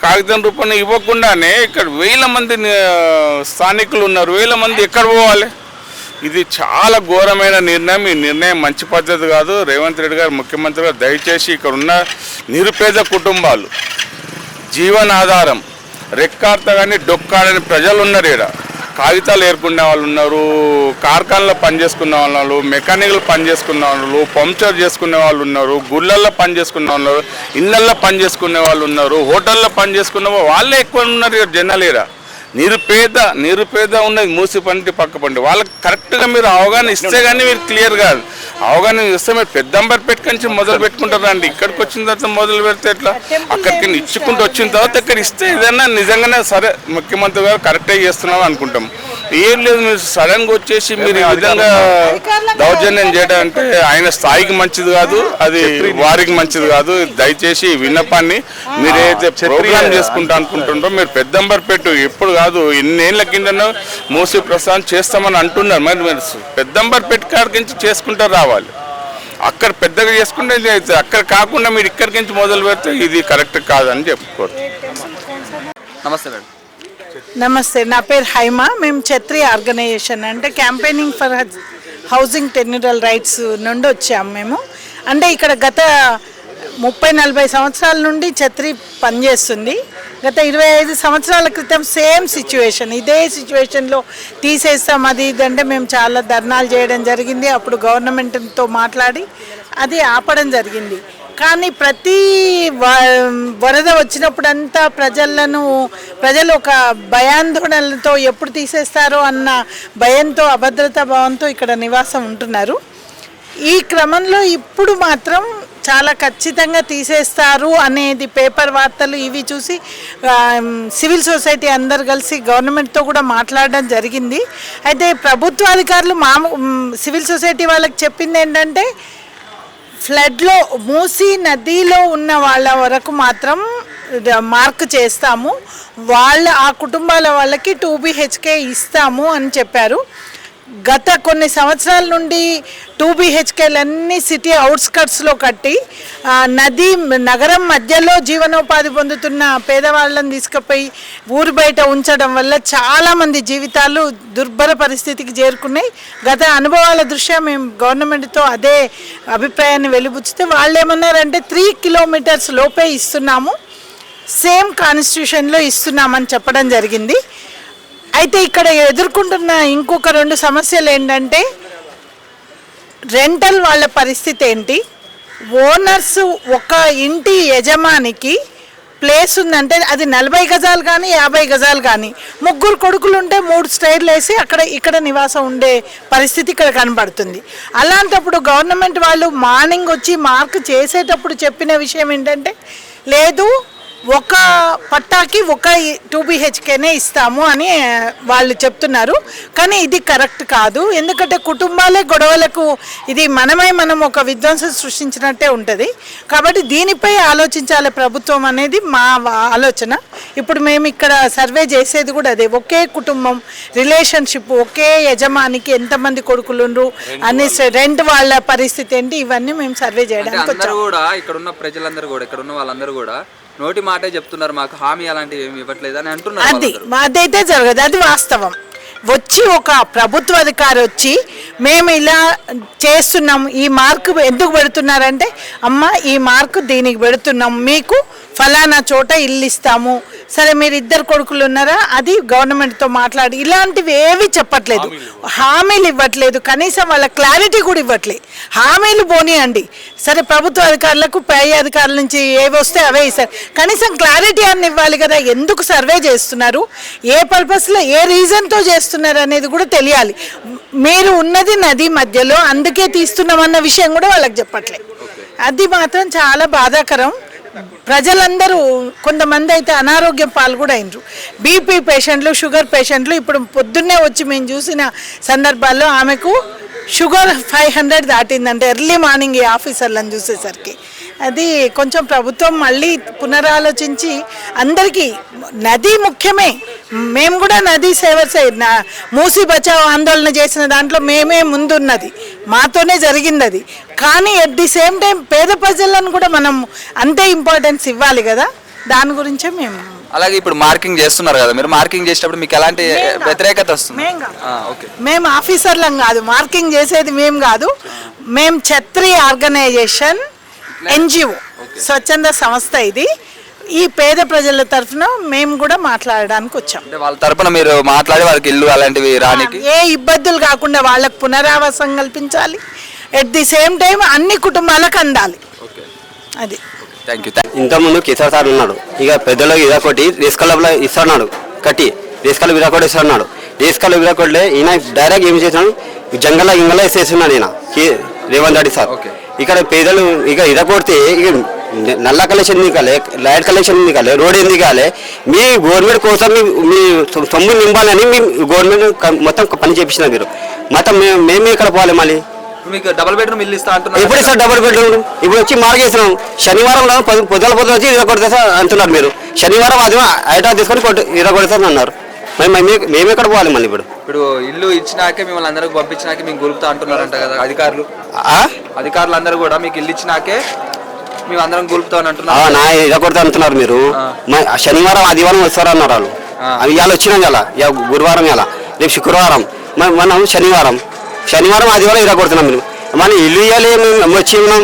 కాగితం రూపాన్ని ఇవ్వకుండానే ఇక్కడ వేల మంది స్థానికులు ఉన్నారు. వేల మంది ఎక్కడ పోవాలి? ఇది చాలా ఘోరమైన నిర్ణయం. ఈ నిర్ణయం మంచి పద్ధతి కాదు. రేవంత్ రెడ్డి గారు ముఖ్యమంత్రి గారు దయచేసి ఇక్కడ ఉన్న నిరుపేద కుటుంబాలు జీవనాధారం రెక్కార్త కానీ డొక్కాడని ప్రజలు ఉన్నారు. ఇక్కడ కాగితాలు ఏరుకునే వాళ్ళు ఉన్నారు, కార్ఖానలో పనిచేసుకునే వాళ్ళు ఉన్నారు, మెకానికల్ పనిచేసుకునే వాళ్ళు ఉన్నారు, పంక్చర్ చేసుకునే వాళ్ళు ఉన్నారు, గుళ్ళల్లో పనిచేసుకునే వాళ్ళు ఉన్నారు, ఇళ్ళల్లో పనిచేసుకునే వాళ్ళు ఉన్నారు, హోటల్లో పనిచేసుకునే వాళ్ళే ఎక్కువ ఉన్నారు. ఇక్కడ జనాలు ఇక్కడ నిరుపేద ఉన్నది మూసి పంటి పక్క పండి. వాళ్ళకి కరెక్ట్గా మీరు అవగాహన ఇస్తే కానీ మీరు క్లియర్ కాదు. అవగాహన ఇస్తే మీరు పెద్దంబర్ పెట్టుకొని మొదలు పెట్టుకుంటారు అండి. ఇక్కడికి వచ్చిన తర్వాత మొదలు పెడితే ఎట్లా? అక్కడికి ఇచ్చుకుంటూ వచ్చిన తర్వాత ఇక్కడ ఇస్తే ఏదైనా నిజంగానే సరే ముఖ్యమంత్రి గారు కరెక్టే చేస్తున్నాం అనుకుంటాం. ఏం లేదు, మీరు సడన్గా వచ్చేసి మీరు ఈ విధంగా దౌర్జన్యం చేయడం అంటే ఆయన స్థాయికి మంచిది కాదు, అది వారికి మంచిది కాదు. దయచేసి విన్నపాన్ని మీరు ఏదైతే ప్రోగ్రామ్ చేసుకుంటా అనుకుంటుంటారో మీరు పెద్దంబర్ పెట్టు ఎప్పుడు కాదు, ఎన్నేళ్ల కింద మూసి ప్రసాదం చేస్తామని అంటున్నారు. మరి మీరు పెద్దంబర్ పెట్టి కాడికి చేసుకుంటూ రావాలి. అక్కడ పెద్దగా చేసుకుంటే అక్కడ కాకుండా మీరు ఇక్కడికి నుంచి మొదలు పెడితే ఇది కరెక్ట్ కాదని చెప్పుకోరు. నమస్తే మేడం. నమస్తే, నా పేరు హైమా. మేము ఛత్రి ఆర్గనైజేషన్ అంటే క్యాంపెయినింగ్ ఫర్ హౌసింగ్ టెన్యూరల్ రైట్స్ నుండి వచ్చాము మేము. అంటే ఇక్కడ గత 30-40 సంవత్సరాల నుండి ఛత్రి పనిచేస్తుంది. గత 25 సంవత్సరాల క్రితం సేమ్ సిచ్యువేషన్, ఇదే సిచ్యువేషన్లో తీసేస్తాం అది ఇదంటే మేము చాలా ధర్నాలు చేయడం జరిగింది. అప్పుడు గవర్నమెంట్తో మాట్లాడి అది ఆపడం జరిగింది. కానీ ప్రతి వరద వచ్చినప్పుడంతా ప్రజలు ఒక భయాందోళనలతో ఎప్పుడు తీసేస్తారో అన్న భయంతో, అభద్రతా భావంతో ఇక్కడ నివాసం ఉంటున్నారు. ఈ క్రమంలో ఇప్పుడు మాత్రం చాలా ఖచ్చితంగా తీసేస్తారు అనేది పేపర్ వార్తలు ఇవి చూసి సివిల్ సొసైటీ అందరు కలిసి గవర్నమెంట్తో కూడా మాట్లాడడం జరిగింది. అయితే ప్రభుత్వాధికారులు సివిల్ సొసైటీ వాళ్ళకి చెప్పింది ఏంటంటే ఫ్లడ్లో మూసీ నదిలో ఉన్న వాళ్ళ వరకు మాత్రం మార్క్ చేస్తాము, ఆ కుటుంబాల వాళ్ళకి 2 BHK ఇస్తాము అని చెప్పారు. గత కొన్ని సంవత్సరాల నుండి 2 BHKలు అన్ని సిటీ అవుట్స్కట్స్లో కట్టి నగరం మధ్యలో జీవనోపాధి పొందుతున్న పేదవాళ్ళని తీసుకుపోయి ఊరు బయట ఉంచడం వల్ల చాలామంది జీవితాలు దుర్భర పరిస్థితికి చేరుకున్నాయి. గత అనుభవాల దృష్ట్యా మేము గవర్నమెంట్తో అదే అభిప్రాయాన్ని వెలిబుచ్చితే వాళ్ళు ఏమన్నారంటే 3 kilometers లోపే ఇస్తున్నాము, సేమ్ కాన్స్టిట్యూషన్లో ఇస్తున్నామని చెప్పడం జరిగింది. అయితే ఇక్కడ ఎదుర్కొంటున్న ఇంకొక 2 సమస్యలు ఏంటంటే రెంటల్ వాళ్ళ పరిస్థితి ఏంటి, ఓనర్స్ ఒక ఇంటి యజమానికి ప్లేస్ ఉందంటే అది 40 గజాలు కానీ 50 గజాలు కానీ 3 కొడుకులు ఉంటే 3 స్టైర్లు వేసి ఇక్కడ నివాసం ఉండే పరిస్థితి ఇక్కడ కనబడుతుంది. అలాంటప్పుడు గవర్నమెంట్ వాళ్ళు మార్నింగ్ వచ్చి మార్క్ చేసేటప్పుడు చెప్పిన విషయం ఏంటంటే లేదు ఒక పట్టాకి ఒక 2 BHKనే ఇస్తాము అని వాళ్ళు చెప్తున్నారు. కానీ ఇది కరెక్ట్ కాదు, ఎందుకంటే కుటుంబాలే గొడవలకు ఇది మనం ఒక విధ్వంసం సృష్టించినట్టే ఉంటుంది. కాబట్టి దీనిపై ఆలోచించాలి ప్రభుత్వం అనేది మా ఆలోచన. ఇప్పుడు మేము ఇక్కడ సర్వే చేసేది కూడా అదే, ఒకే కుటుంబం రిలేషన్షిప్, ఒకే యజమానికి ఎంతమంది కొడుకులుండ్రు అని రెంట్ వాళ్ళ పరిస్థితి ఏంటి, ఇవన్నీ మేము సర్వే చేయడానికి అందరూ కూడా ఇక్కడ ఉన్న ప్రజలందరూ కూడా ఇక్కడ ఉన్న వాళ్ళందరూ కూడా నోటి మాటే చెప్తున్నారు, మాకు హామీ అలాంటివి ఏమి ఇవ్వట్లేదు అని అంటున్నారు. అదైతే జరగదు, అది వాస్తవం. వచ్చి ఒక ప్రభుత్వ అధికారి వచ్చి మేము ఇలా చేస్తున్నాం, ఈ మార్కు ఎందుకు పెడుతున్నారంటే అమ్మ ఈ మార్కు దీనికి పెడుతున్నాం, మీకు ఫలానా చోట ఇల్లు ఇస్తాము, సరే మీరు 2 కొడుకులు ఉన్నారా అది గవర్నమెంట్తో మాట్లాడి ఇలాంటివి ఏవి చెప్పట్లేదు, హామీలు ఇవ్వట్లేదు, కనీసం వాళ్ళ క్లారిటీ కూడా ఇవ్వట్లేదు. హామీలు పోనీయండి, సరే ప్రభుత్వ అధికారులకు పై అధికారుల నుంచి ఏవి వస్తే అవే ఇస్తారు, కనీసం క్లారిటీ అని ఇవ్వాలి కదా. ఎందుకు సర్వే చేస్తున్నారు, ఏ పర్పస్లో ఏ రీజన్తో చేస్తున్నారు అనేది కూడా తెలియాలి. మీరు ఉన్నది నది మధ్యలో అందుకే తీస్తున్నామన్న విషయం కూడా వాళ్ళకి చెప్పట్లేదు. అది మాత్రం చాలా బాధాకరం. ప్రజలందరూ కొంతమంది అయితే అనారోగ్యం పాలు కూడా అయినరు, బీపీ పేషెంట్లు, షుగర్ పేషెంట్లు. ఇప్పుడు పొద్దున్నే వచ్చి మేము చూసిన సందర్భాల్లో ఆమెకు షుగర్ 500 దాటిందంటే ఎర్లీ మార్నింగ్ ఈ ఆఫీసర్లను చూసేసరికి. అది కొంచెం ప్రభుత్వం మళ్ళీ పునరాలోచించి అందరికీ నది ముఖ్యమే, మేము కూడా నదీ సేవర్స్ మూసి బచావ్ ఆందోళన చేసిన దాంట్లో మేమే ముందున్నది, మాతోనే జరిగింది అది. కానీ ఎట్ ది సేమ్ టైం పేద ప్రజలను కూడా మనం అంతే ఇంపార్టెన్స్ ఇవ్వాలి కదా, దాని గురించే మేము. అలాగే ఇప్పుడు మార్కింగ్ చేస్తున్నారు కదా, మీరు మార్కింగ్ చేసేటప్పుడు మీకు ఎలాంటి వ్యతిరేకత వస్తుంది? మేము ఆఫీసర్లం కాదు, మార్కింగ్ చేసేది మేము కాదు, మేము ఛత్రి ఆర్గనైజేషన్ NGO స్వచ్ఛంద సంస్థ. ఇది ఈ పేద ప్రజల తరఫున మేము కూడా మాట్లాడడానికి వచ్చాం. వాళ్ళ తరఫున మీరు మాట్లాడి వాళ్ళకి ఇల్లు అలాంటివి రానికి ఏ ఇబ్బందులు కాకుండా వాళ్ళకు పునరావాసం కల్పించాలి, ఎట్ ది సేమ్ టైం అన్ని కుటుంబాలకు అందాలి. అది థ్యాంక్ యూ. ఇంతకుముందు కిసార్ సార్ ఉన్నాడు, ఇక పెద్దలో ఇరాకొట్టి రేస్కల్లో ఇస్తున్నాడు, కట్టి రేస్కల్లో విరాకొట్టి ఇస్తున్నాడు. రేస్కల్లో విరాకొట్లే ఈయన డైరెక్ట్ ఏం చేసినాడు, జంగల్లో ఇంగల్లో వేసేస్తున్నాడు ఈయన రేవంత్ రెడ్డి సార్. ఇక్కడ పేదలు ఇక ఇరకొడితే ఇక నల్ల కలెక్షన్ ఎందుకు కాలే, లైట్ కలెక్షన్ ఎందుకు కాలే, రోడ్ ఎందుకు కాలే, మీ గవర్నమెంట్ కోసం మీ సొమ్ము నింపాలని మీ గవర్నమెంట్ మొత్తం పని చేపించిన మీరు మొత్తం మేము ఇక్కడ పోవాలి. మళ్ళీ మీకు డబుల్ బెడ్రూమ్ ఇల్లు ఇస్తా అంటున్నారు, ఎప్పుడు ఇస్తారు డబుల్ బెడ్రూమ్? ఇప్పుడు వచ్చి మార్గేసినాం, శనివారం పొద్దుల వచ్చి ఇరగొడతా అంటున్నారు మీరు, శనివారం అది ఐటా తీసుకొని ఇరగొడతాను అన్నారు. మేము ఎక్కడ పోవాలి మళ్ళీ? ఇప్పుడు ఇల్లు ఇచ్చినాకే మిమ్మల్ని అందరికి పంపించినాకే మీకు గురుపుతా అంటున్నారంట కదా అధికారులు అందరూ కూడా, మీకు ఇల్లు ఇచ్చినాకే మేము అందరం గురుపుతామని అంటున్నారు. నా ఇరగొడతా అంటున్నారు మీరు. శనివారం ఆదివారం వస్తారన్నారు వాళ్ళు, ఇవాళ వచ్చినాం కదా, గురువారం ఇలా, రేపు శుక్రవారం, మనం శనివారం ఆదివారం ఇరగొడుతున్నాం. మీరు మన ఇల్లు ఇవ్వాలి, మేము వచ్చి ఉన్నాం,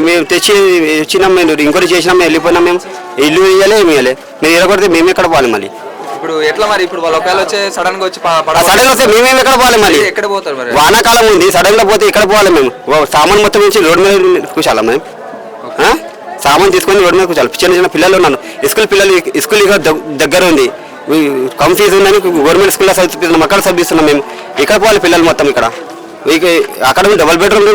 మేము తెచ్చి ఇచ్చినాం, మేము ఇంకోటి చేసినాం, మేము వెళ్ళిపోయినాం, మేము ఇల్లు ఇవ్వాలి, ఏమి ఇవ్వాలి, మేము ఇరగొడితే మేము ఎక్కడ పోవాలి మళ్ళీ? ఇప్పుడు ఎట్లా మరి? ఇప్పుడు వాళ్ళు ఒకవేళ వచ్చి సడన్ గా వచ్చి సడన్ వస్తే మేమేమి ఎక్కడ పోవాలి మళ్ళీ? ఎక్కడ పోతారు మరి? వానాకాలం ఉంది, సడన్ గా పోతే ఎక్కడ పోవాలి? మేము సామాన్ మొత్తం నుంచి రోడ్డు మీద కూర్చోాలా? మేము సామాన్ తీసుకొని రోడ్డు మీద కూర్చోాలి. చిన్న పిల్లలు ఉన్నాను, స్కూల్ పిల్లలు, స్కూల్ ఇక దగ్గర ఉంది, కన్ఫ్యూజ్ ఉందని గవర్నమెంట్ స్కూల్లో చదివిస్తున్నాం, అక్కడ చదివిస్తున్నాం. మేము ఇక్కడ పోవాలి పిల్లలు మొత్తం. ఇక్కడ అక్కడ డబుల్ బెడ్రూమ్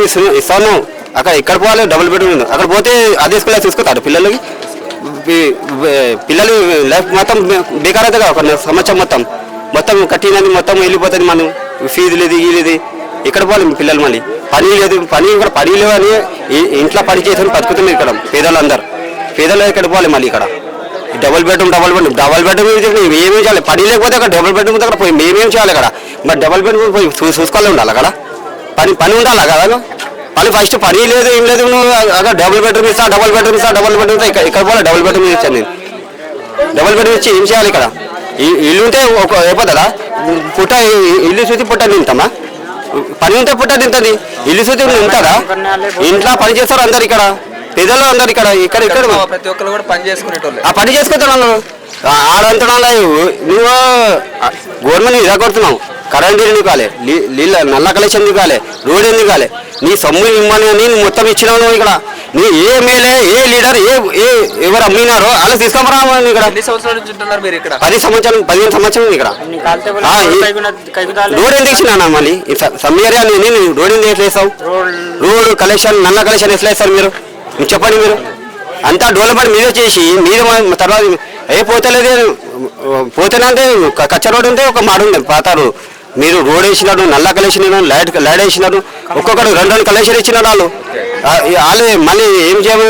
ఇస్తాను, అక్కడ ఎక్కడ పోవాలి? డబుల్ బెడ్రూమ్ ఉంది, అక్కడ పోతే అదే స్కూల్లో తీసుకొస్తారు పిల్లలకి. పిల్లలు లైఫ్ మొత్తం బేకార్ అవుతుంది కదా, ఒక సంవత్సరం మొత్తం కట్టినది మొత్తం వెళ్ళిపోతుంది. మనం ఫీజు లేదు, ఈ లేదు, ఎక్కడ పోవాలి పిల్లలు? మళ్ళీ పని లేదు, పని లేవు అని ఇంట్లో పని చేసుకొని బతుకుతుంది ఇక్కడ పేదలు అందరు. పేదలు ఎక్కడ పోవాలి మళ్ళీ? ఇక్కడ డబుల్ బెడ్రూమ్ ఏమేం చేయాలి? పని లేకపోతే అక్కడ డబుల్ బెడ్రూమ్ దగ్గర పోయి మేమేం చేయాలి అక్కడ? మరి డబుల్ బెడ్రూమ్ పోయి చూసుకోవాలి ఉండాలి అక్కడ, పని ఉండాలి కదా. ఫస్ట్ పని లేదు ఏం లేదు, నువ్వు అక్కడ డబుల్ బెడ్రూమ్ ఇస్తా ఇక్కడ పోలే డబుల్ బెడ్రూమ్ ఇచ్చాను నేను. డబుల్ బెడ్రూమ్ ఇచ్చి ఏం చేయాలి ఇక్కడ? ఇల్లు ఉంటే ఒక అయిపోతుందా? ఇల్లు చూసి పుట్ట తింటామా? పని ఉంటే పుట్ట తింటుంది, ఇల్లు చూసి ఉంటుందా? ఇంట్లో పని చేస్తారు అందరు ఇక్కడ, పేదలు అందరు ఇక్కడ ఇక్కడ ఇక్కడ ప్రతి ఒక్కరు కూడా పని చేసుకునేటోళ్ళు. ఆ పని చేసుకుంటున్నాను ఆడంటున్నా. నువ్వు గవర్నమెంట్ ఇదా కొడుతున్నావు, కరెంట్ ఎందుకు కాలే, నీళ్ళ నల్ల కలెక్షన్ ఎందుకు కాలే, రోడ్ ఎందుకు కాలే? నీ సొమ్ము ఇమ్మని నువ్వు మొత్తం ఇచ్చినావు. నువ్వు ఇక్కడ నీ ఏ ఎమ్మెల్యే ఏ లీడర్ ఎవరు అమ్మినారో అలా తీసుకోమరా ఇక్కడ. ఎన్ని సంవత్సరాల నుంచి ఉంటున్నారు మీరు ఇక్కడ? 15 సంవత్సరం ఇక్కడ. రోడ్ ఎందుకు ఇచ్చినా మళ్ళీ సమ్మేరియా నేను రోడ్ ఎందుకు ఎట్లా వేస్తావు? రోడ్ కలెక్షన్ నల్ల కలెక్షన్ ఎట్లా వేస్తారు మీరు చెప్పండి? మీరు అంతా డెవలప్మెంట్ మీరే చేసి మీరే తర్వాత పోతేనే అంటే కచ్చ రోడ్ ఉంటే ఒక మాట ఉంది పాత రోడ్. మీరు రోడ్ వేసినాడు, నల్ల కలెక్షన్ లైట్ వేసినాడు, ఒక్కొక్కరు 2 కలెక్షన్ ఇచ్చినాడు. వాళ్ళు మళ్ళీ ఏం చేయమని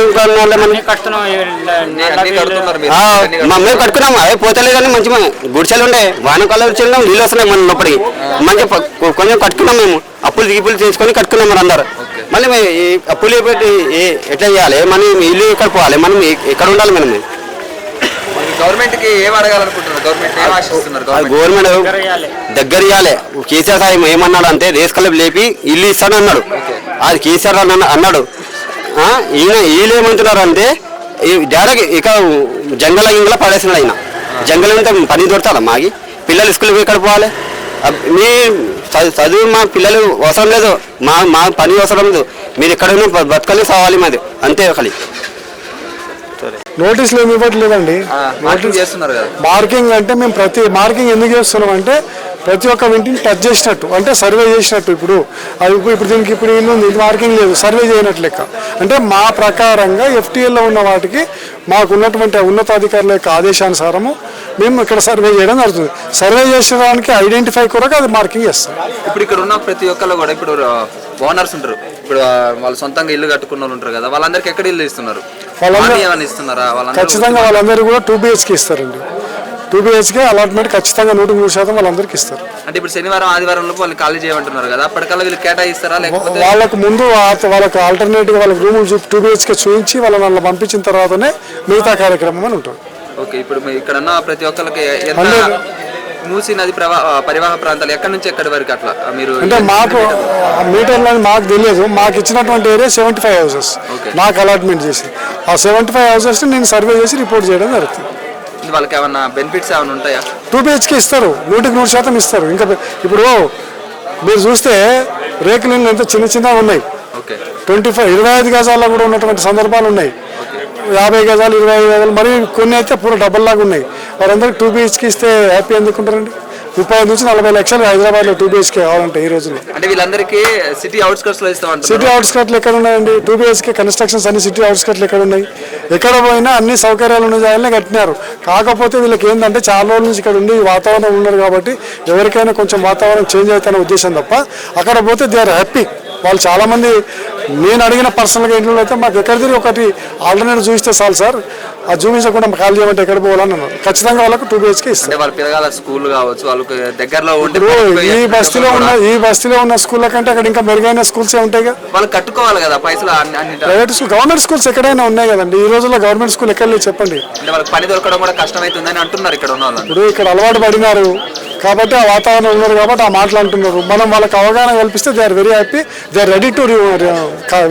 మేము కట్టుకున్నాము. పోతలేదని మంచి గుడిసెలు ఉండే వానకాలం వచ్చినాం, నీళ్ళు వస్తున్నాయి మన ఉన్నప్పటికీ మంచిగా కొంచెం కట్టుకున్నాం. మేము అప్పులు తీసుకొని కట్టుకున్నాం మరి అందరు. మళ్ళీ అప్పులు పెట్టి ఎట్లా చేయాలి? మనం ఇల్లు ఎక్కడ పోవాలి? మనం ఎక్కడ ఉండాలి? మనం గవర్నమెంట్ కి ఏం అడగాలనుకుంటున్నారు? గవర్నమెంట్ ఏం ఆశిస్తున్నారు? గవర్నమెంట్ దగ్గర ఇవ్వాలి. కేసీఆర్ సాయం ఏమన్నాడు అంటే రేస్ కలర్ లేపి ఇల్లు ఇస్తాను అన్నాడు. అది కేసీఆర్ అన్నాడు. వీళ్ళు ఏమంటున్నారు అంటే డైరెక్ట్ ఇక గింగల పడేసినాడు ఆయన. జంగల్ అంటే పని దొరుకుతుందా? మాకి పిల్లలు స్కూల్కి ఎక్కడ పోవాలి? మీ చదువు మా పిల్లలు అవసరం లేదు, మా పని అవసరం లేదు. మీరు ఎక్కడైనా బతకాలి సావాలి మాది అంతే. ఖాళీ నోటీసులు ఏమి ఇవ్వట్లేదండి. చేస్తున్నారు కదా మార్కింగ్ అంటే మేము ప్రతి మార్కింగ్ ఎందుకు చేస్తున్నాం అంటే ప్రతి ఒక్క ఇంటిని టచ్ చేసినట్టు, అంటే సర్వే చేసినట్టు. ఇప్పుడు అది ఇప్పుడు దీనికి ఇప్పుడు ఇల్లు ఉంది, ఇది మార్కింగ్ లేదు, సర్వే చేయనట్లు లెక్క. అంటే మా ప్రకారంగా FTLలో ఉన్న వాటికి మాకు ఉన్నటువంటి ఉన్నతాధికారుల యొక్క ఆదేశానుసారము మేము ఇక్కడ సర్వే చేయడం జరుగుతుంది. సర్వే చేసేదానికి ఐడెంటిఫై కొరకు అది మార్కింగ్ చేస్తాం. ఇప్పుడు ఇక్కడ ఉన్న ప్రతి ఒక్కళ్ళు కూడా ఇప్పుడు ఓనర్స్ ఉంటారు, ఇప్పుడు వాళ్ళు సొంతంగా ఇల్లు కట్టుకున్న వాళ్ళు ఉంటారు కదా, వాళ్ళందరికీ ఎక్కడ ఇల్లు ఇస్తున్నారు? ఏమైనా ఇస్తున్నారా? ఖచ్చితంగా వాళ్ళందరూ కూడా 2 BHK ఇస్తారండి. 2 BHK అలాట్మెంట్ ఖచ్చితంగా 100% వాళ్ళందరికీ ఇస్తారు. అంటే ఇప్పుడు శనివారం ఆదివారం లోపు వాళ్ళని ఖాళీ చేయమంటున్నారు కదా, అప్పటికల్లా వీళ్ళు కేటాయిస్తారా? లేకపోతే వాళ్ళకు ముందు వాళ్ళకి ఆల్టర్నేటివ్ వాళ్ళకి రూములు 2 BHK చూపించి వాళ్ళని పంపించిన తర్వాతనే మిగతా కార్యక్రమం అని ఉంటుంది. ఓకే, ఇప్పుడు ఇక్కడ ఉన్న ప్రతి ఒక్కరికి మూసీ నది పరివాహ ప్రాంతాలు ఎక్కడి నుంచి ఎక్కడి వరకు అట్లా మీరు అంటే మాకు మీటర్లని మాకు తెలియదు. మాకు ఇచ్చినటువంటి ఏరియా 75 houses నాకు అలాట్మెంట్ చేసి, ఆ 75 houses నేను సర్వే చేసి రిపోర్ట్ చేయడం జరుగుతుంది. వాళ్ళకి ఏమన్నా బెనిఫిట్స్ ఏమైనా ఉంటాయా? 2 BHK ఇస్తారు, 100% ఇస్తారు. ఇంకా ఇప్పుడు మీరు చూస్తే రేకులు ఎంత చిన్నగా ఉన్నాయి. 25 గజాల్లో కూడా ఉన్నటువంటి సందర్భాలు ఉన్నాయి. 50 గజాలు 25 గజాలు, మరి కొన్ని అయితే పూర డబ్బల్ లాగా ఉన్నాయి. వారందరికీ 2 BHK ఇస్తే హ్యాపీ ఎందుకుంటారండి? 30 నుంచి 40 లక్షలు హైదరాబాద్లో 2 BHK కావాలంటే ఈ రోజుల్లో. అంటే వీళ్ళందరికీ సిటీ అవుట్స్కట్స్ లో ఇస్తామంటారు. సిటీ అవుట్స్కట్లు ఎక్కడ ఉన్నాయండి? 2 BHK కన్స్ట్రక్షన్స్ అన్ని సిటీ అవుట్స్కట్లు ఎక్కడ ఉన్నాయి? ఎక్కడ పోయినా అన్ని సౌకర్యాలు ఉన్న జాగాలనే కట్టినారు. కాకపోతే వీళ్ళకి ఏంటంటే చాలా రోజుల నుంచి ఇక్కడ ఉండి వాతావరణం ఉన్నారు కాబట్టి ఎవరికైనా కొంచెం వాతావరణం చేంజ్ అవుతానే ఉద్దేశం తప్ప, అక్కడ పోతే దే ఆర్ హ్యాపీ. వాళ్ళు చాలామంది నేను అడిగిన పర్సనల్గా ఇంట్లో అయితే మాకు ఎక్కడ తిరిగి ఒకటి ఆల్టర్నేటివ్ చూపిస్తే చాలు సార్, అది చూపించకుండా కాల్ చేయమంటే ఎక్కడ పోవాలని అన్నారు. ఖచ్చితంగా వాళ్ళకు 2 BHK ఇస్తారు. వాళ్ళ పిల్లల స్కూల్ కావచ్చు, వాళ్ళకి దగ్గరలో ఈ బస్తీలో ఉన్న స్కూళ్ళ కంటే అక్కడ ఇంకా మెరుగైన స్కూల్స్ ఉంటాయి కదా. వాళ్ళు కట్టుకోవాలి కదా పైసలు. ప్రైవేట్ స్కూల్, గవర్నమెంట్ స్కూల్స్ ఎక్కడైనా ఉన్నాయి కదండి. ఈ రోజుల్లో గవర్నమెంట్ స్కూల్ ఎక్కడ లేదు చెప్పండి. అంటే వాళ్ళకి పని దొరకడం కూడా కష్టమవుతుందని అంటున్నారు ఇక్కడ ఉన్న వాళ్ళు. ఇప్పుడు ఇక్కడ అలవాటు పడినారు కాబట్టి ఆ వాతావరణం ఉన్నారు కాబట్టి ఆ మాటలు అంటున్నారు. మనం వాళ్ళకి అవగాహన కల్పిస్తే they are very happy, they are ready to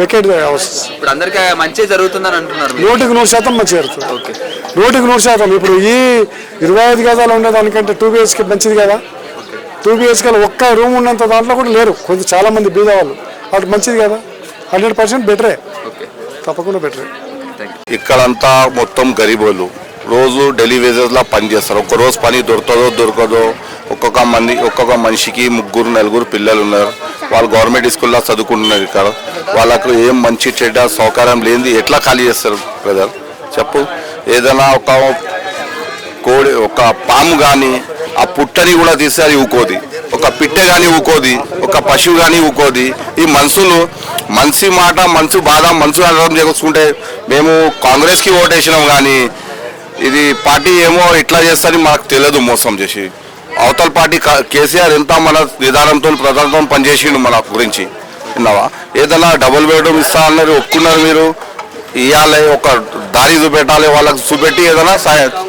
vacate the houses. ఇప్పుడు అందరికీ మంచి జరుగుతుందని అంటున్నారు. 100% మంచి జరుగుతుంది. 100%. ఇప్పుడు ఈ 25 గజాలు ఉండేదానికంటే 2 BHK మంచిది కదా. 2 BHKలో ఒక్క రూమ్ ఉన్నంత దాంట్లో కూడా లేరు కొంచెం చాలా మంది బీద వాళ్ళు. అటు మంచిది కదా, 100% బెటరే, తప్పకుండా బెటరే. ఇక్కడంతా మొత్తం గరీబోళ్ళు రోజు డైలీ వేజెస్లా పని చేస్తారు. ఒక్కరోజు పని దొరకదో. ఒక్కొక్క మనిషికి 3-4 పిల్లలు ఉన్నారు. వాళ్ళు గవర్నమెంట్ స్కూల్లో చదువుకుంటున్నారు. ఇక్కడ వాళ్ళకు ఏం మంచి చెడ్డ సౌకర్యం లేనిది ఎట్లా ఖాళీ చేస్తారు బ్రదర్ చెప్పు? ఏదైనా ఒక పాము కానీ ఆ పుట్టని కూడా తీసారి ఊకోది, ఒక పిట్టె కానీ ఊకోది, ఒక పశువు కానీ ఊకోది. ఈ మనిషి మాట, మనసు బాధ, మనసు అర్థం చేసుకుంటే మేము కాంగ్రెస్కి ఓటేసినాం కానీ ఇది పార్టీ ఏమో ఇట్లా చేస్తుంది మాకు తెలియదు మోసం చేసి. అవతల పార్టీ కేసీఆర్ ఎంత మన విధానంతో ప్రధానంతో పనిచేసిండు మన గురించి విన్నావా. ఏదైనా డబుల్ బెడ్రూమ్ ఇస్తా అన్నారు, ఒప్పుకున్నారు మీరు. ఇవ్వాలి, ఒక దారి చూపెట్టాలి, వాళ్ళకి చూపెట్టి ఏదైనా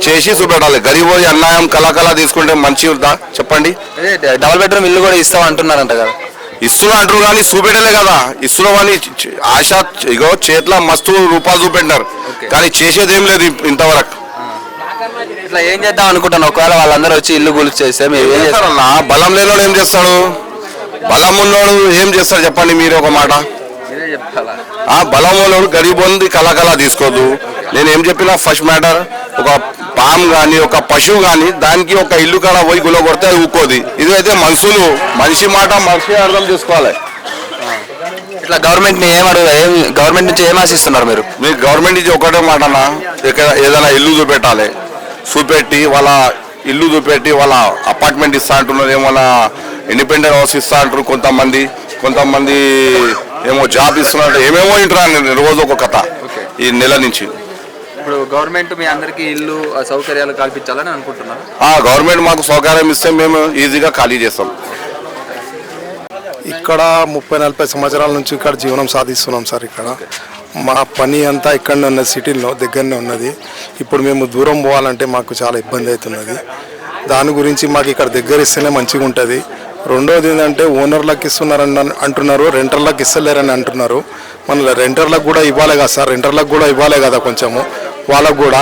చేసి చూపెట్టాలి. గరీబ్ అన్యాయం కళాకళ తీసుకుంటే మంచిదా చెప్పండి. డబుల్ బెడ్రూమ్ ఇల్లు కూడా ఇస్తాం అంటున్నారంట కదా. ఇస్తున్నా అంటారు కానీ చూపెట్టలే కదా. ఇస్తున్నాం అని ఆశ ఇగో చేతిలో మస్తు రూపాయలు చూపెట్టినారు కానీ చేసేది ఏం లేదు ఇంతవరకు. ఇట్లా ఏం చేద్దాం అనుకుంటాను, ఒకవేళ వాళ్ళందరూ వచ్చి ఇల్లు గురించి చేస్తే మీరు ఏం చేస్తారు? చేస్తారన్నా, బలం లేనోడు ఏం చేస్తాడు, బలం ఉన్నోడు ఏం చేస్తాడు చెప్పండి మీరు ఒక మాట. మీరే చెప్పాలా? బలం ఉన్నోడు గరీబ్ ఉంది కళాకళ తీసుకోదు. నేను ఏం చెప్పినా ఫస్ట్ మ్యాటర్, ఒక పాము కానీ ఒక పశువు కానీ దానికి ఒక ఇల్లు కాడ పోయి గుల కొడితే అది ఊకోది. ఇది అయితే మనుషులు, మనిషి మాట మనిషి అర్థం చేసుకోవాలి. ఇట్లా గవర్నమెంట్ని ఏం అడుగుతారు, గవర్నమెంట్ నుంచి ఏం ఆశిస్తున్నారు మీరు? మీకు గవర్నమెంట్ నుంచి ఒకటే మాట అన్న, ఇక్కడ ఏదైనా ఇల్లు చూపెట్టాలి, చూపెట్టి వాళ్ళ ఇల్లు చూపెట్టి వాళ్ళ అపార్ట్మెంట్ ఇస్తా అంటున్నారు, ఏమన్నా ఇండిపెండెంట్ హౌస్ ఇస్తా అంటారు కొంతమంది ఏమో జాబ్ ఇస్తున్నారు, ఏమేమో ఇంటారు రోజు ఒక కథ ఈ నెల నుంచి. ఇప్పుడు గవర్నమెంట్ మీ అందరికీ ఇల్లు సౌకర్యాలు కల్పించాలని అనుకుంటున్నారు. గవర్నమెంట్ మాకు సౌకర్యం ఇస్తే మేము ఈజీగా ఖాళీ చేస్తాం. ఇక్కడ 30-40 సంవత్సరాల నుంచి ఇక్కడ జీవనం సాధిస్తున్నాం సార్. ఇక్కడ మా పని అంతా ఇక్కడనే ఉన్నది, సిటీలో దగ్గరనే ఉన్నది. ఇప్పుడు మేము దూరం పోవాలంటే మాకు చాలా ఇబ్బంది అవుతున్నది. దాని గురించి మాకు ఇక్కడ దగ్గర ఇస్తేనే మంచిగా ఉంటుంది. రెండోది ఏంటంటే ఓనర్లకు ఇస్తున్నారని అంటున్నారు, రెంటర్లకు ఇస్తలేరని అంటున్నారు. మన రెంటర్లకు కూడా ఇవ్వాలి కదా సార్, రెంటర్లకు కూడా ఇవ్వాలి కదా కొంచెము వాళ్ళకు కూడా.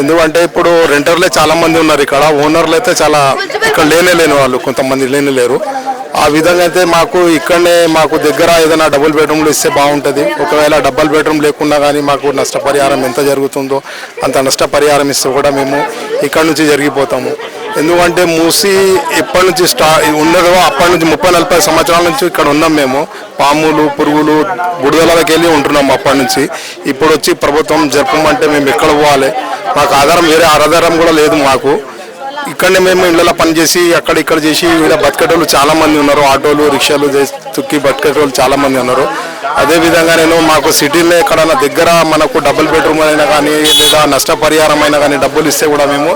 ఎందుకంటే ఇప్పుడు రెంటర్లే చాలామంది ఉన్నారు ఇక్కడ, ఓనర్లు అయితే చాలా ఇక్కడ లేని వాళ్ళు కొంతమంది లేరు. ఆ విధంగా అయితే మాకు ఇక్కడనే మాకు దగ్గర ఏదైనా డబుల్ బెడ్రూమ్లు ఇస్తే బాగుంటుంది. ఒకవేళ డబుల్ బెడ్రూమ్ లేకున్నా కానీ మాకు నష్టపరిహారం ఎంత జరుగుతుందో అంత నష్టపరిహారం ఇస్తే కూడా మేము ఇక్కడ నుంచి జరిగిపోతాము. ఎందుకంటే మూసి ఎప్పటి నుంచి ఉన్నదో అప్పటి నుంచి 30-40 సంవత్సరాల నుంచి ఇక్కడ ఉన్నాం మేము. పాములు పురుగులు బుడదలకి వెళ్ళి ఉంటున్నాము అప్పటి నుంచి. ఇప్పుడు వచ్చి ప్రభుత్వం జరపమంటే మేము ఎక్కడ పోవాలి, మాకు ఆధారం వేరే ఆధారం కూడా లేదు మాకు. ఇక్కడనే మేము ఇళ్ళలో పనిచేసి అక్కడ ఇక్కడ చేసి ఇక్కడ బతికేటోళ్ళు చాలా మంది ఉన్నారు, ఆటోలు రిక్షాలు తుక్కి బతికేటోళ్ళు చాలా మంది ఉన్నారు. అదేవిధంగా నేను మాకు సిటీలో ఎక్కడైనా దగ్గర మనకు డబుల్ బెడ్రూమ్ అయినా కానీ లేదా నష్టపరిహారం అయినా కానీ డబ్బులు ఇస్తే కూడా మేము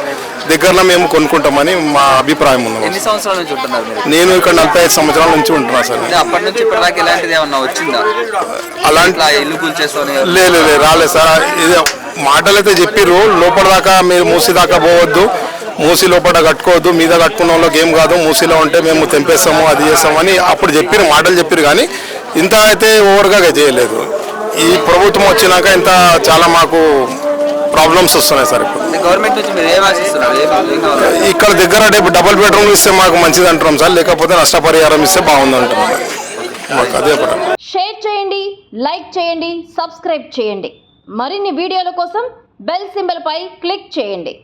దగ్గరలో మేము కొనుక్కుంటామని మా అభిప్రాయం ఉంది. ఎన్ని సంవత్సరాల నుంచి ఉంటున్నారు మీరు? నేను ఇక్కడ 45 సంవత్సరాల నుంచి ఉంటున్నా సార్. అప్పటి నుంచి ఇప్పటిదాకా ఎలాంటిది ఏమన్నా వచ్చిందా? అలాంటి ఇల్లు కూల్చేసుకొని లేదు రాలేదు సార్. ఇది మాటలు అయితే చెప్పిర్రు, లోపల దాకా మీరు మూసి దాకా పోవద్దు, మూసి లోపల కట్టుకోవద్దు, మీద కట్టుకున్న వాళ్ళకి ఏం కాదు, మూసిలో ఉంటే మేము తెంపేస్తాము అది చేస్తామని అప్పుడు చెప్పిరు, మాటలు చెప్పిరు. కానీ ఇంత అయితే ఓవర్గా చేయలేదు. ఈ ప్రభుత్వం వచ్చినాక ఇంత చాలా మాకు ప్రాబ్లమ్స్ వస్తున్నాయి సార్. ఇప్పుడు గవర్నమెంట్ నుంచి మీరు ఏం ఆశిస్తున్నారు? ఇక్కడ దగ్గర డబుల్ బెడ్రూమ్ ఇస్తే మాకు మంచిది అంటున్నాం సార్, లేకపోతే నష్టపరిహారం ఇస్తే బాగుంది అంటున్నాం. మాకు అదే షేర్ చేయండి, లైక్ చేయండి, సబ్స్క్రైబ్ చేయండి. మరిన్ని వీడియోల కోసం బెల్ సింబల్ పై క్లిక్ చేయండి.